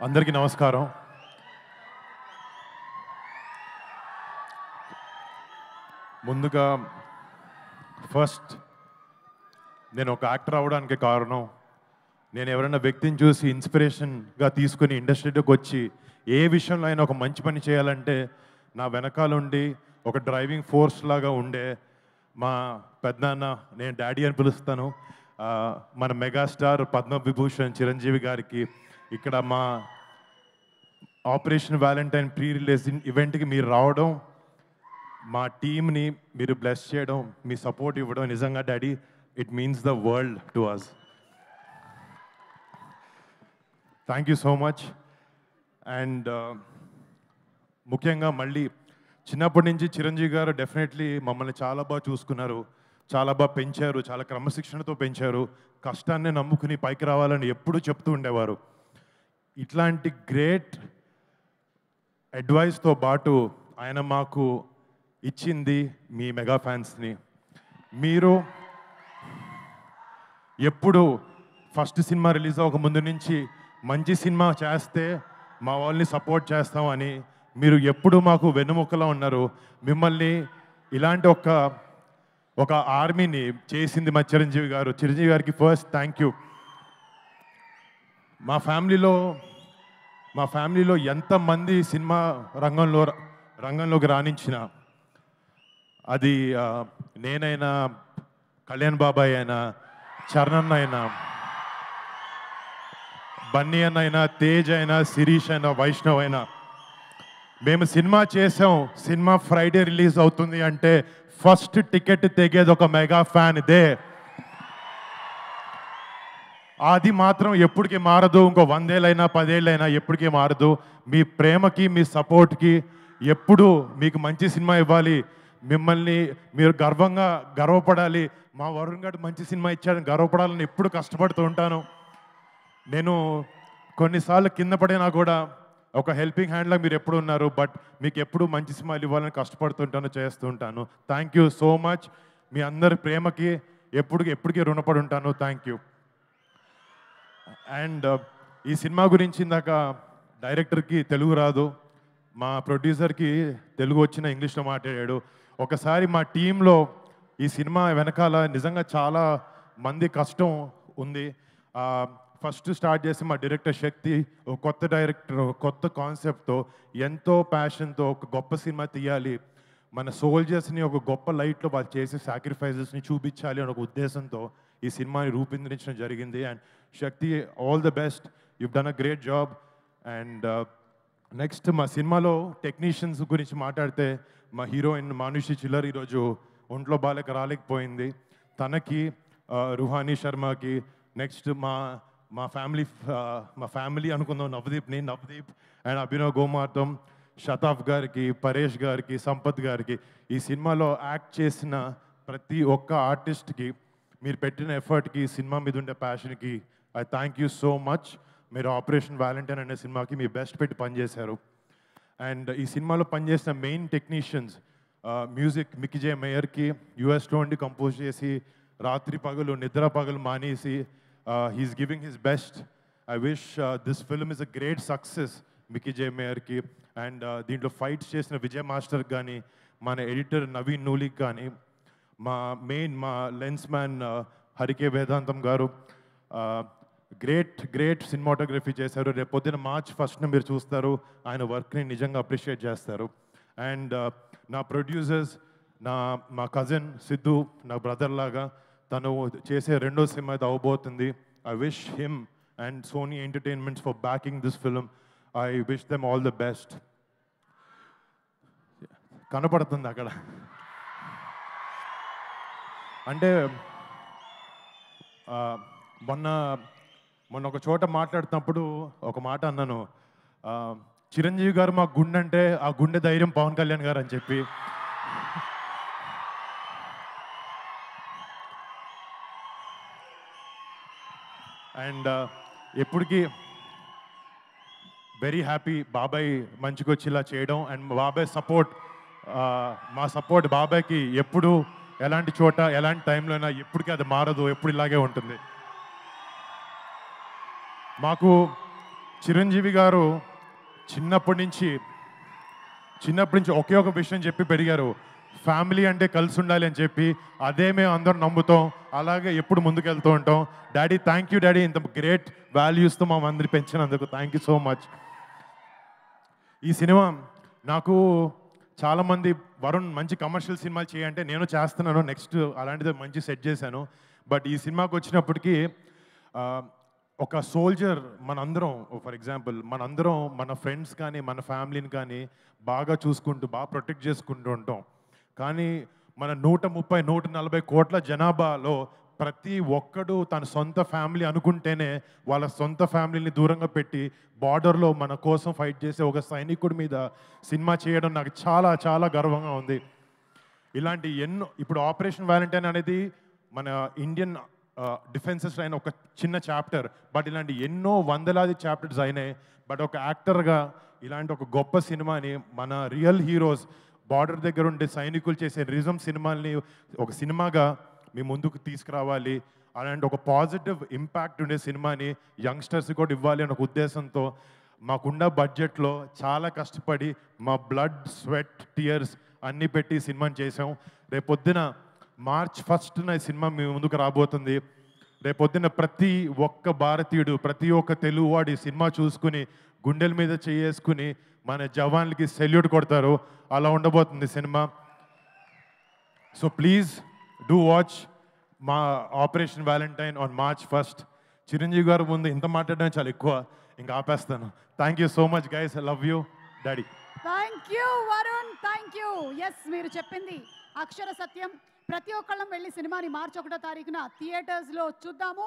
అందరికీ నమస్కారం. ముందుగా ఫస్ట్ నేను ఒక యాక్టర్ అవ్వడానికి కారణం నేను ఎవరైనా వ్యక్తిని చూసి ఇన్స్పిరేషన్గా తీసుకుని ఇండస్ట్రీలోకి వచ్చి ఏ విషయంలో అయినా ఒక మంచి పని చేయాలంటే నా వెనకాలండి ఒక డ్రైవింగ్ ఫోర్స్ లాగా ఉండే మా పెద్దనాన్న, నేను డాడీ అని పిలుస్తాను, మన మెగాస్టార్ పద్మవిభూషణ్ చిరంజీవి గారికి ఇక్కడ మా ఆపరేషన్ వ్యాలంటైన్ ప్రీ రిలీజ్ ఈవెంట్కి మీరు రావడం, మా టీమ్ని మీరు బ్లెస్ చేయడం, మీ సపోర్ట్ ఇవ్వడం నిజంగా daddy it means the world to us. Thank you so much. And ముఖ్యంగా మళ్ళీ చిన్నప్పటి నుంచి చిరంజీవి గారు డెఫినెట్లీ మమ్మల్ని చాలా బాగా చూసుకున్నారు, చాలా బాగా పెంచారు, చాలా క్రమశిక్షణతో పెంచారు, కష్టాన్ని నమ్ముకుని పైకి రావాలని ఎప్పుడూ చెప్తూ ఉండేవారు. ఇట్లాంటి గ్రేట్ అడ్వైస్తో పాటు ఆయన మాకు ఇచ్చింది మీ మెగా ఫ్యాన్స్ని. మీరు ఎప్పుడు ఫస్ట్ సినిమా రిలీజ్ అవ్వక ముందు నుంచి మంచి సినిమా చేస్తే మా వాళ్ళని సపోర్ట్ చేస్తామని మీరు ఎప్పుడు మాకు వెన్నుముక్కలా ఉన్నారు. మిమ్మల్ని ఇలాంటి ఒక ఆర్మీని చేసింది మా చిరంజీవి గారు. చిరంజీవి గారికి ఫస్ట్ థ్యాంక్ యూ. మా ఫ్యామిలీలో ఎంతమంది సినిమా రంగంలోకి రాణించిన, అది నేనైనా, కళ్యాణ్ బాబాయ్ అయినా, చరణ్ అయినా, బన్నీ అన్న అయినా, తేజ్ అయినా, శిరీష్ అయినా, వైష్ణవ్ అయినా, మేము సినిమా చేసాం, సినిమా ఫ్రైడే రిలీజ్ అవుతుంది అంటే ఫస్ట్ టికెట్ తెగేది ఒక మెగా ఫ్యాన్ ఇదే. అది మాత్రం ఎప్పటికీ మారదు. ఇంకో 100 ఏళ్ళైనా 10 ఏళ్ళైనా ఎప్పటికీ మారదు. మీ ప్రేమకి, మీ సపోర్ట్కి ఎప్పుడు మీకు మంచి సినిమా ఇవ్వాలి, మిమ్మల్ని మీరు గర్వపడాలి, మా వరుణ్ గారు మంచి సినిమా ఇచ్చాడని గర్వపడాలని ఎప్పుడు కష్టపడుతూ ఉంటాను. నేను కొన్నిసార్లు కింద పడినా కూడా ఒక హెల్పింగ్ హ్యాండ్లా మీరు ఎప్పుడు ఉన్నారు. బట్ మీకు ఎప్పుడు మంచి సినిమాలు ఇవ్వాలని కష్టపడుతుంటాను, చేస్తూ ఉంటాను. Thank you so much. మీ అందరి ప్రేమకి ఎప్పటికీ రుణపడి ఉంటాను. Thank you. అండ్ ఈ సినిమా గురించి ఇందాక డైరెక్టర్కి తెలుగు రాదు, మా ప్రొడ్యూసర్కి తెలుగు వచ్చిన ఇంగ్లీష్లో మాట్లాడాడు. ఒకసారి మా టీంలో ఈ సినిమా వెనకాల నిజంగా చాలా మంది కష్టం ఉంది. ఫస్ట్ స్టార్ట్ చేసి మా డైరెక్టర్ శక్తి, ఒక కొత్త డైరెక్టర్, కొత్త కాన్సెప్ట్తో, ఎంతో ప్యాషన్తో ఒక గొప్ప సినిమా తీయాలి, మన సోల్జర్స్ని ఒక గొప్ప లైట్లో వాళ్ళు చేసే సాక్రిఫైజెస్ని చూపించాలి అనే ఒక ఉద్దేశంతో ఈ సినిమాని రూపొందించడం జరిగింది. And Shakti, all the best, you've done a great job. And next మా సినిమాలో టెక్నీషియన్స్ గురించి మాట్లాడితే, మా హీరోయిన్ మానుషి చిల్లర్ ఈరోజు ఒంట్లో బాలేక రాలేకపోయింది. తనకి, రుహానీ శర్మకి, నెక్స్ట్ మా ఫ్యామిలీ అనుకుందాం నవదీప్ అండ్ అభినవ్ గోమార్తం, శతాఫ్ గారికి, పరేష్ గారికి, సంపత్ గారికి, ఈ సినిమాలో యాక్ట్ చేసిన ప్రతి ఒక్క ఆర్టిస్ట్కి మీరు పెట్టిన ఎఫర్ట్కి, సినిమా మీద ఉండే ప్యాషన్కి I thank you so much. మీరు ఆపరేషన్ వ్యాలంటైన్ అనే సినిమాకి మీ బెస్ట్ పెట్టి పనిచేశారు. అండ్ ఈ సినిమాలో పనిచేసిన main technicians, music Mickey J మేయర్కి, యూఎస్లో ఉండి కంపోజ్ చేసి రాత్రి పగలు నిద్ర పగలు మానేసి he's giving his best. I wish this film is a great success Mickey J మేయర్కి. అండ్ దీంట్లో ఫైట్స్ చేసిన విజయ్ మాస్టర్కి కానీ, మన ఎడిటర్ నవీన్ నూలికి కానీ, మా లెన్స్ మ్యాన్ హరికే వేదాంతం గారు గ్రేట్ సినిమాటోగ్రఫీ చేశారు. రేపు పొద్దున March 1st మీరు చూస్తారు, ఆయన వర్క్ని నిజంగా అప్రిషియేట్ చేస్తారు. అండ్ నా ప్రొడ్యూసర్స్, మా కజిన్ సిద్ధు, నా బ్రదర్ లాగా, తను చేసే రెండో సినిమా ఇది అవబోతుంది. I wish him and Sony entertainments for backing this film. I wish them all the best. కనపడుతుంది అక్కడ అంటే మొన్న ఒక చోట మాట్లాడుతున్నప్పుడు ఒక మాట అన్నాను, చిరంజీవి గారు మా గుండె అంటే ఆ గుండె ధైర్యం పవన్ కళ్యాణ్ గారు అని చెప్పి. అండ్ ఎప్పటికీ వెరీ హ్యాపీ బాబాయ్ మంచిగా వచ్చి ఇలా చేయడం. అండ్ బాబాయ్ సపోర్ట్, మా సపోర్ట్ బాబాయ్కి ఎప్పుడు ఎలాంటి చోట ఎలాంటి టైంలో అయినా ఎప్పటికీ అది మారదు, ఎప్పుడు ఇలాగే ఉంటుంది. మాకు చిరంజీవి గారు చిన్నప్పటి నుంచి ఒకే ఒక విషయం చెప్పి పెరిగారు, ఫ్యామిలీ అంటే కలిసి ఉండాలి అని చెప్పి. అదే మేము అందరం నమ్ముతాం, అలాగే ఎప్పుడు ముందుకెళ్తూ ఉంటాం. డాడీ, థ్యాంక్ యూ డాడీ, ఇంత గ్రేట్ వాల్యూస్తో మా అందరి పెంచినందుకు థ్యాంక్ యూ సో మచ్. ఈ సినిమా నాకు చాలామంది వరుణ్ మంచి కమర్షియల్ సినిమాలు చేయంటే నేను చేస్తున్నాను, నెక్స్ట్ అలాంటిది మంచి సెట్ చేశాను. బట్ ఈ సినిమాకి వచ్చినప్పటికీ ఒక సోల్జర్ మనందరం, ఫర్ ఎగ్జాంపుల్ మనందరం మన ఫ్రెండ్స్ కానీ మన ఫ్యామిలీని కానీ బాగా చూసుకుంటూ బాగా ప్రొటెక్ట్ చేసుకుంటూ ఉంటాం. కానీ మన 130-140 కోట్ల జనాభాలో ప్రతి ఒక్కడు తన సొంత ఫ్యామిలీ అనుకుంటేనే వాళ్ళ సొంత ఫ్యామిలీని దూరంగా పెట్టి బార్డర్లో మన కోసం ఫైట్ చేసే ఒక సైనికుడి మీద సినిమా చేయడం నాకు చాలా చాలా గర్వంగా ఉంది. ఇలాంటి ఎన్నో, ఇప్పుడు ఆపరేషన్ వ్యాలంటైన్ అనేది మన ఇండియన్ డిఫెన్సెస్ అయిన ఒక చిన్న చాప్టర్, బట్ ఇలాంటి ఎన్నో వందలాది చాప్టర్స్ అయినాయి. బట్ ఒక యాక్టర్గా ఇలాంటి ఒక గొప్ప సినిమాని మన రియల్ హీరోస్ బార్డర్ దగ్గర ఉండే సైనికులు చేసే రిజం సినిమాల్ని ఒక సినిమాగా మీ ముందుకు తీసుకురావాలి, అలాంటి ఒక పాజిటివ్ ఇంపాక్ట్ ఉండే సినిమాని యంగ్స్టర్స్ కూడా ఇవ్వాలి అనే ఒక ఉద్దేశంతో మాకున్న బడ్జెట్లో చాలా కష్టపడి మా బ్లడ్, స్వెట్, టీయర్స్ అన్నీ పెట్టి సినిమాని చేసాం. రేపొద్దున March 1న ఈ సినిమా మీ ముందుకు రాబోతుంది. రేపొద్దున ప్రతి ఒక్క భారతీయుడు, ప్రతి ఒక్క తెలుగువాడు ఈ సినిమా చూసుకుని గుండెల మీద చేసుకుని మన జవాన్లకి సెల్యూట్ కొడతారు. అలా ఉండబోతుంది cinema. So please do watch మా Operation Valentine on March 1st. Chiranjeevi garu ముందు ఇంత మాట్లాడడం చాలా ఎక్కువ, ఇంకా ఆపేస్తాను. Thank you so much guys, I love you daddy. Thank you Varun, thank you. Yes, మీరు చెప్పింది అక్షర సత్యం. ప్రతి ఒక్కళ్ళం వెళ్ళి సినిమాని March 1వ తారీఖున థియేటర్స్లో చూద్దాము.